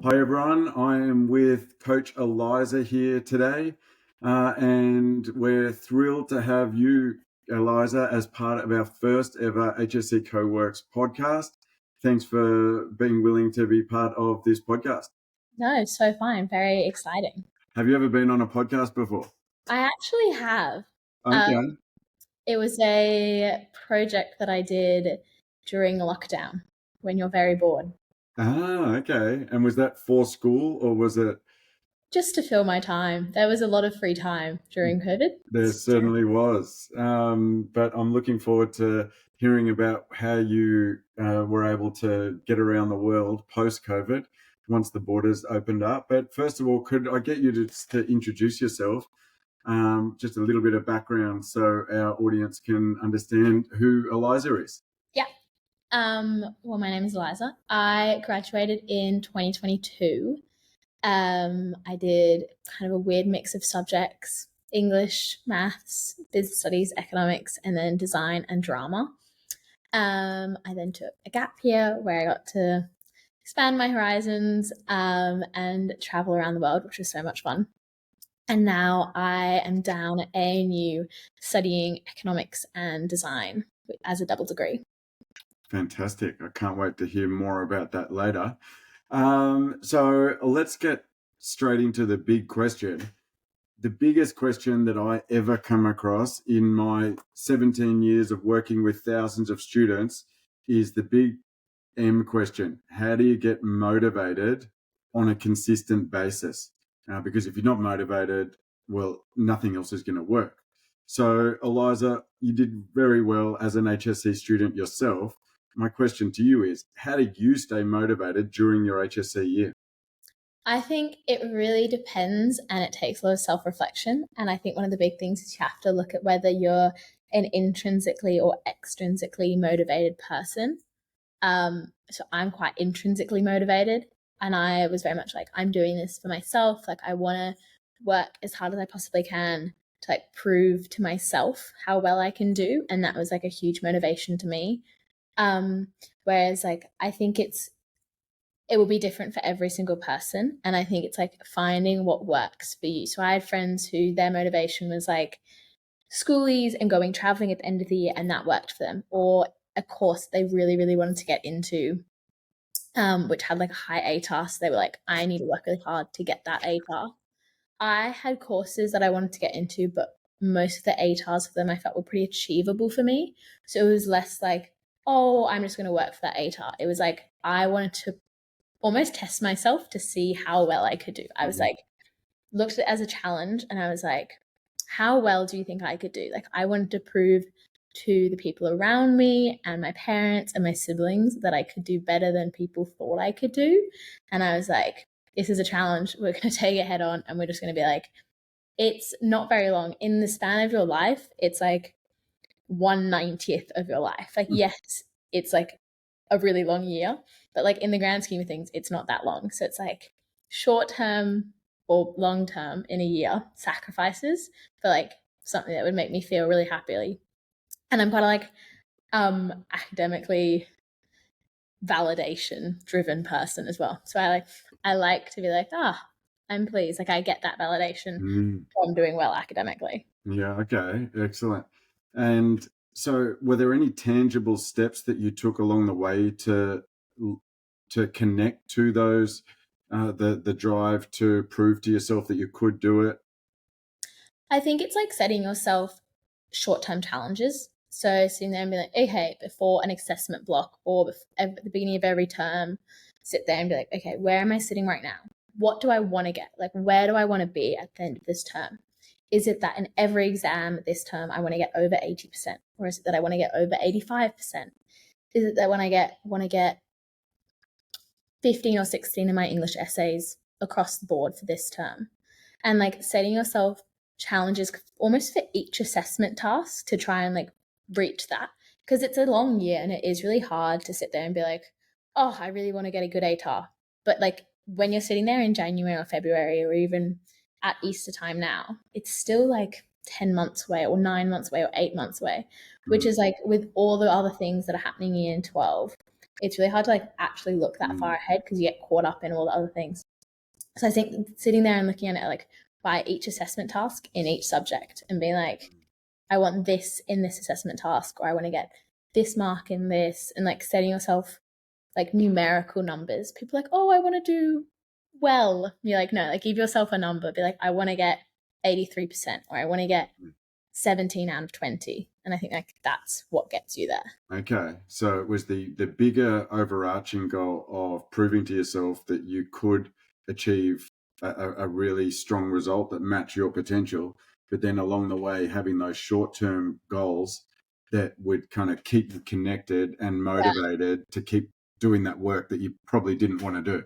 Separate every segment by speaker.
Speaker 1: Hi everyone, I am with Coach Eliza here today, and we're thrilled to have you, Eliza, as part of our first ever HSC Co-Works podcast. Thanks for being willing to be part of this podcast.
Speaker 2: No, it's so fun. Very exciting.
Speaker 1: Have you ever been on a podcast before?
Speaker 2: I actually have.
Speaker 1: Okay.
Speaker 2: It was a project that I did during lockdown when you're very bored.
Speaker 1: Okay. And was that for school or was it?
Speaker 2: Just to fill my time. There was a lot of free time during COVID.
Speaker 1: There certainly was. But I'm looking forward to hearing about how you were able to get around the world post-COVID once the borders opened up. But first of all, could I get you to introduce yourself, just a little bit of background so our audience can understand who Eliza is?
Speaker 2: Yeah. Well, my name is Eliza. I graduated in 2022. I did kind of a weird mix of subjects: English, maths, business studies, economics, and then design and drama. I then took a gap year where I got to expand my horizons and travel around the world, which was so much fun. And now I am down at ANU studying economics and design as a double degree.
Speaker 1: Fantastic. I can't wait to hear more about that later. So let's get straight into the big question. The biggest question that I ever come across in my 17 years of working with thousands of students is the big M question. How do you get motivated on a consistent basis? Because if you're not motivated, well, nothing else is going to work. So, Eliza, you did very well as an HSC student yourself. My question to you is, how did you stay motivated during your HSC year?
Speaker 2: I think it really depends, and it takes a lot of self-reflection. And I think one of the big things is you have to look at whether you're an intrinsically or extrinsically motivated person. So I'm quite intrinsically motivated, and I was very much like, I'm doing this for myself. Like, I want to work as hard as I possibly can to like prove to myself how well I can do. And that was like a huge motivation to me. Whereas like, I think it will be different for every single person. And I think it's like finding what works for you. So I had friends who their motivation was like schoolies and going traveling at the end of the year, and that worked for them. Or a course they really, really wanted to get into, which had like a high ATAR. So they were like, I need to work really hard to get that ATAR. I had courses that I wanted to get into, but most of the ATARs of them I felt were pretty achievable for me. So it was less like, oh, I'm just going to work for that ATAR. It was like, I wanted to almost test myself to see how well I could do. I was like, looked at it as a challenge, and I was like, how well do you think I could do? Like, I wanted to prove to the people around me and my parents and my siblings that I could do better than people thought I could do. And I was like, this is a challenge. We're going to take it head on, and we're just going to be like, it's not very long. In the span of your life, it's like 1/90th of your life. Like, yes, it's like a really long year, but like in the grand scheme of things, it's not that long. So it's like short term or long term in a year sacrifices for like something that would make me feel really happy. And I'm quite like academically validation driven person as well. So I like to be like, I'm pleased. Like, I get that validation from doing well academically.
Speaker 1: Yeah, okay, excellent. And so were there any tangible steps that you took along the way to connect to those, the drive to prove to yourself that you could do it?
Speaker 2: I think it's like setting yourself short-term challenges. So sitting there and be like, okay, before an assessment block or at the beginning of every term, sit there and be like, okay, where am I sitting right now? What do I want to get? Like, where do I want to be at the end of this term? Is it that in every exam this term I want to get over 80%? Or is it that I want to get over 85%? Is it that when I want to get 15 or 16 in my English essays across the board for this term? And like setting yourself challenges almost for each assessment task to try and like reach that, because it's a long year and it is really hard to sit there and be like, oh, I really want to get a good ATAR. But like when you're sitting there in January or February or even at Easter time now, it's still like 10 months away or 9 months away or 8 months away, which is like with all the other things that are happening in 12, it's really hard to like actually look that far ahead because you get caught up in all the other things. So I think sitting there and looking at it like by each assessment task in each subject and being like, I want this in this assessment task, or I want to get this mark in this, and like setting yourself like numerical numbers. People are like, oh, I want to do well. You're like, no, like give yourself a number. Be like, I want to get 83%, or I want to get 17 out of 20. And I think like that's what gets you there.
Speaker 1: Okay, so it was the bigger overarching goal of proving to yourself that you could achieve a really strong result that matched your potential, but then along the way having those short-term goals that would kind of keep you connected and motivated to keep doing that work that you probably didn't want to do.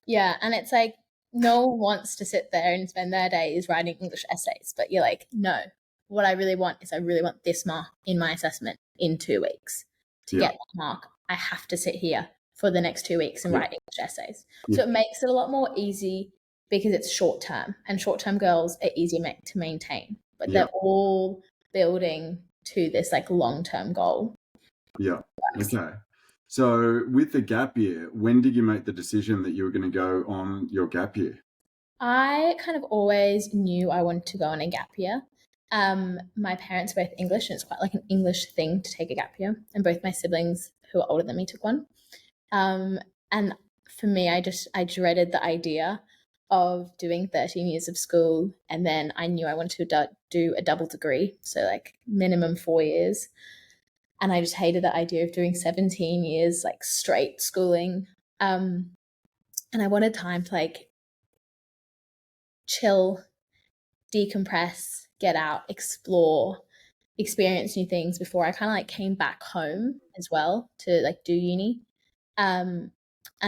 Speaker 2: Yeah, and it's like no one wants to sit there and spend their days writing English essays, but you're like, no, what I really want is I really want this mark in my assessment in 2 weeks. To get that mark, I have to sit here for the next 2 weeks and write English essays. So it makes it a lot more easy because it's short term, and short term goals are easy to maintain, but they're all building to this like long term goal.
Speaker 1: Yeah. Okay. So with the gap year, when did you make the decision that you were going to go on your gap year?
Speaker 2: I kind of always knew I wanted to go on a gap year. My parents are both English, and it's quite like an English thing to take a gap year. And both my siblings, who are older than me, took one. And for me, I dreaded the idea of doing 13 years of school, and then I knew I wanted to do a double degree, so like minimum 4 years. And I just hated the idea of doing 17 years like straight schooling. And I wanted time to like chill, decompress, get out, explore, experience new things before I kind of like came back home as well to like do uni. And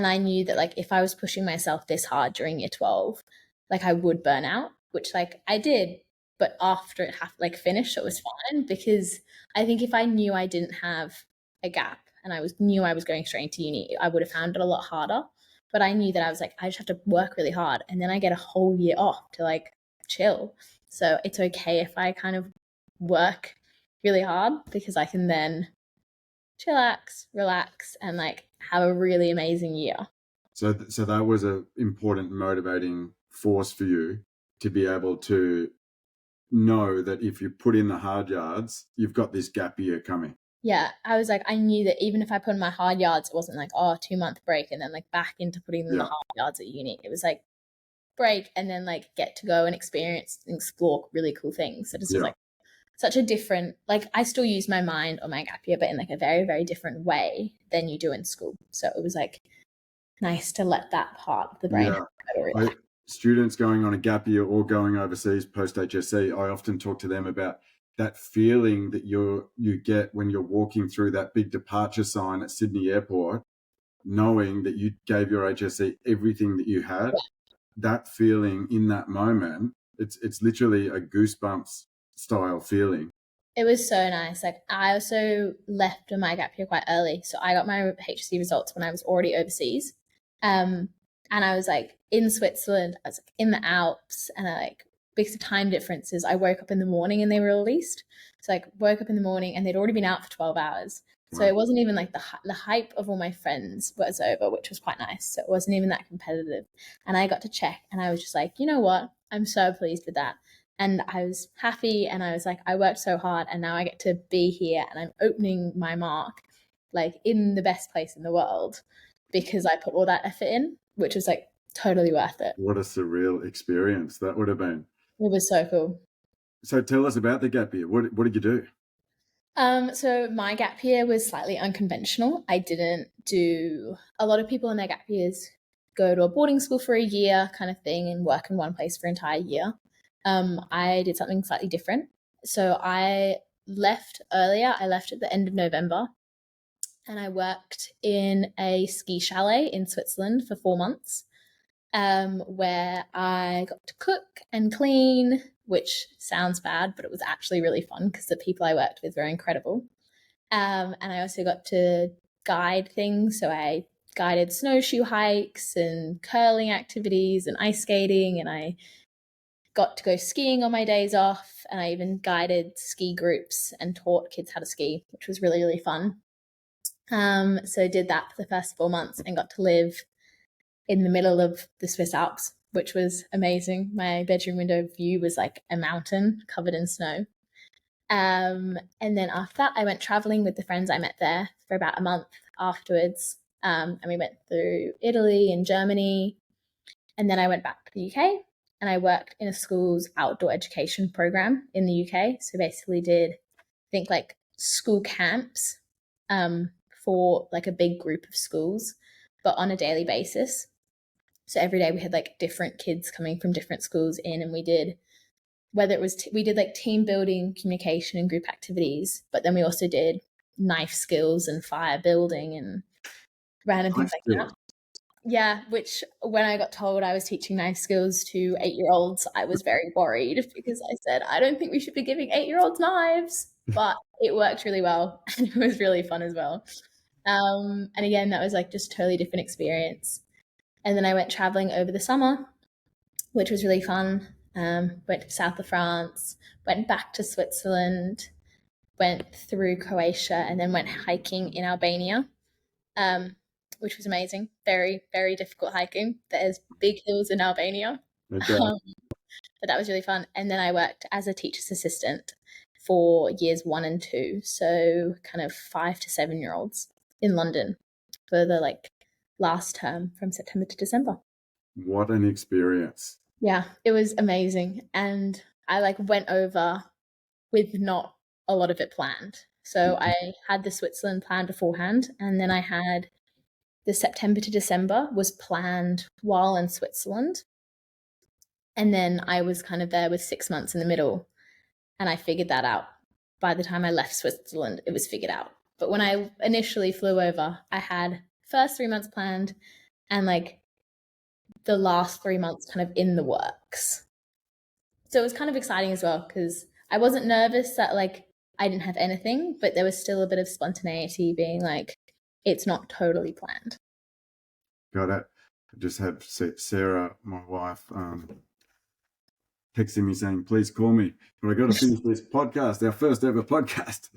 Speaker 2: I knew that like if I was pushing myself this hard during year 12, like I would burn out, which like I did, but after it finished, it was fine, because I think if I knew I didn't have a gap and knew I was going straight into uni, I would have found it a lot harder. But I knew that I was like, I just have to work really hard, and then I get a whole year off to like chill. So it's okay if I kind of work really hard, because I can then chillax, relax, and like have a really amazing year.
Speaker 1: So that was an important motivating force for you to be able to know that if you put in the hard yards, you've got this gap year coming.
Speaker 2: Yeah, I was like, I knew that even if I put in my hard yards, it wasn't like, oh, 2 month break and then like back into putting in the hard yards at uni. It was like break and then like get to go and experience and explore really cool things. So this was like such a different, like I still use my mind on my gap year, but in like a very, very different way than you do in school. So it was like nice to let that part of the brain
Speaker 1: students going on a gap year or going overseas post HSC, I often talk to them about that feeling that you get when you're walking through that big departure sign at Sydney Airport, knowing that you gave your HSC everything that you had. That feeling in that moment, it's literally a goosebumps style feeling.
Speaker 2: It was so nice. Like I also left my gap year quite early, so I got my HSC results when I was already overseas. And I was like in Switzerland, I was like in the Alps, and I like, because of time differences, I woke up in the morning and they were released. So like woke up in the morning and they'd already been out for 12 hours. So it wasn't even like the hype of all my friends was over, which was quite nice. So it wasn't even that competitive. And I got to check and I was just like, you know what? I'm so pleased with that. And I was happy, and I was like, I worked so hard and now I get to be here and I'm opening my mark like in the best place in the world because I put all that effort in, which was like totally worth it.
Speaker 1: What a surreal experience that would have been.
Speaker 2: It was so cool.
Speaker 1: So tell us about the gap year. What did you do?
Speaker 2: So my gap year was slightly unconventional. I didn't do, a lot of people in their gap years go to a boarding school for a year kind of thing and work in one place for an entire year. I did something slightly different. So I left earlier. I left at the end of November, and I worked in a ski chalet in Switzerland for 4 months, where I got to cook and clean, which sounds bad, but it was actually really fun because the people I worked with were incredible. And I also got to guide things. So I guided snowshoe hikes and curling activities and ice skating, and I got to go skiing on my days off, and I even guided ski groups and taught kids how to ski, which was really, really fun. So I did that for the first 4 months and got to live in the middle of the Swiss Alps, which was amazing. My bedroom window view was like a mountain covered in snow. And then after that, I went traveling with the friends I met there for about a month afterwards. And we went through Italy and Germany. And then I went back to the UK and I worked in a school's outdoor education program in the UK. So basically did, I think, like school camps for like a big group of schools, but on a daily basis. So every day we had like different kids coming from different schools in, and we did, whether it was we did like team building, communication, and group activities, but then we also did knife skills and fire building and random things like that. Yeah, which when I got told I was teaching knife skills to 8-year-olds, I was very worried because I said, I don't think we should be giving 8-year-olds knives, but it worked really well and it was really fun as well. And again, that was like just a totally different experience. And then I went traveling over the summer, which was really fun. Went to south of France, went back to Switzerland, went through Croatia, and then went hiking in Albania, which was amazing. Very, very difficult hiking. There's big hills in Albania.
Speaker 1: Okay.
Speaker 2: But that was really fun. And then I worked as a teacher's assistant for years 1 and 2, so kind of 5 to 7-year-olds in London for the like last term from September to December.
Speaker 1: What an experience.
Speaker 2: Yeah, it was amazing. And I like went over with not a lot of it planned. So I had the Switzerland plan beforehand, and then I had the September to December was planned while in Switzerland. And then I was kind of there with 6 months in the middle, and I figured that out. By the time I left Switzerland, it was figured out. But when I initially flew over, I had first 3 months planned and like the last 3 months kind of in the works. So it was kind of exciting as well because I wasn't nervous that like I didn't have anything, but there was still a bit of spontaneity being like, it's not totally planned.
Speaker 1: Got it. I just had Sarah, my wife, texting me saying, please call me. But I got to finish this podcast, our first ever podcast.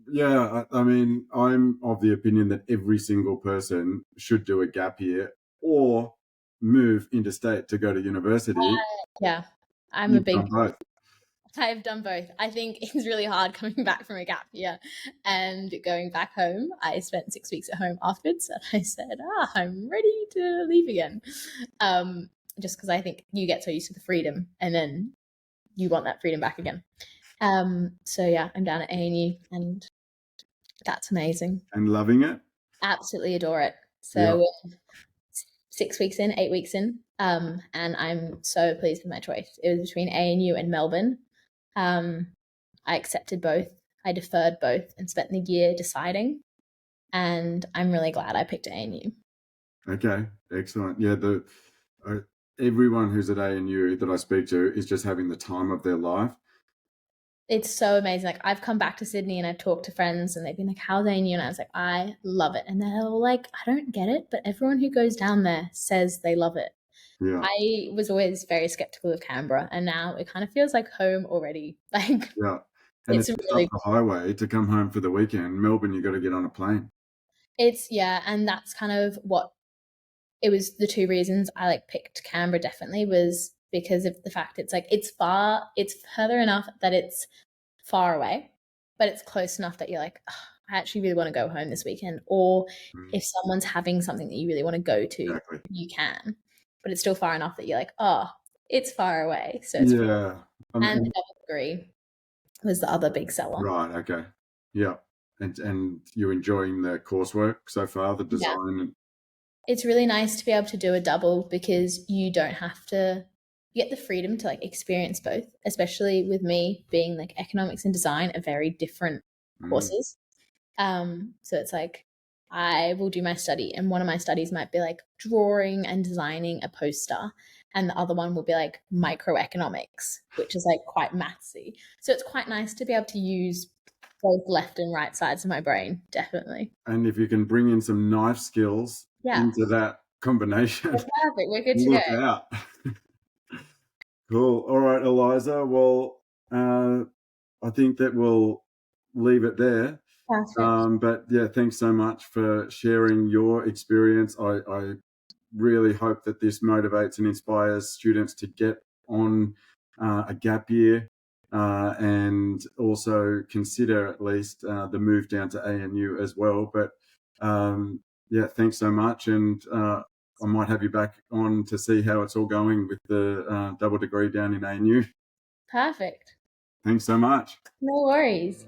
Speaker 1: Yeah, I mean, I'm of the opinion that every single person should do a gap year or move interstate to go to university.
Speaker 2: Yeah, I'm a big. I've done both. I think it's really hard coming back from a gap year and going back home. I spent 6 weeks at home afterwards, and I said, I'm ready to leave again. Just because I think you get so used to the freedom, and then you want that freedom back again. So yeah, I'm down at ANU, and that's amazing.
Speaker 1: And loving it?
Speaker 2: Absolutely adore it. So yeah. 6 weeks in, 8 weeks in, and I'm so pleased with my choice. It was between ANU and Melbourne. I accepted both. I deferred both and spent the year deciding, and I'm really glad I picked ANU.
Speaker 1: Okay, excellent. Yeah, everyone who's at ANU that I speak to is just having the time of their life.
Speaker 2: It's so amazing. Like I've come back to Sydney and I've talked to friends and they've been like, how's ANU? And I was like, I love it. And they're all like, I don't get it, but everyone who goes down there says they love it.
Speaker 1: Yeah.
Speaker 2: I was always very skeptical of Canberra, and now it kind of feels like home already. Like,
Speaker 1: yeah, and it's really up the highway to come home for the weekend. Melbourne, you got to get on a plane.
Speaker 2: And that's kind of what it was. The two reasons I like picked Canberra definitely was because of the fact it's like it's further enough that it's far away, but it's close enough that you're like, oh, I actually really want to go home this weekend. Or if someone's having something that you really want to go to, exactly, you can. But it's still far enough that you're like, oh, it's far away. So it's
Speaker 1: yeah.
Speaker 2: And the double degree was the other big seller.
Speaker 1: Right, okay. Yeah. And you're enjoying the coursework so far, the design?
Speaker 2: Yeah. It's really nice to be able to do a double because you don't have to, you get the freedom to like experience both, especially with me being like economics and design are very different courses. So it's like I will do my study, and one of my studies might be like drawing and designing a poster, and the other one will be like microeconomics, which is like quite mathsy. So it's quite nice to be able to use both left and right sides of my brain, definitely.
Speaker 1: And if you can bring in some knife skills into that combination,
Speaker 2: perfect. We're good to go.
Speaker 1: Out. Cool. All right, Eliza. Well, I think that we'll leave it there.
Speaker 2: Perfect.
Speaker 1: But yeah, thanks so much for sharing your experience. I really hope that this motivates and inspires students to get on a gap year and also consider at least the move down to ANU as well. But yeah, thanks so much. And I might have you back on to see how it's all going with the double degree down in ANU.
Speaker 2: Perfect.
Speaker 1: Thanks so much.
Speaker 2: No worries.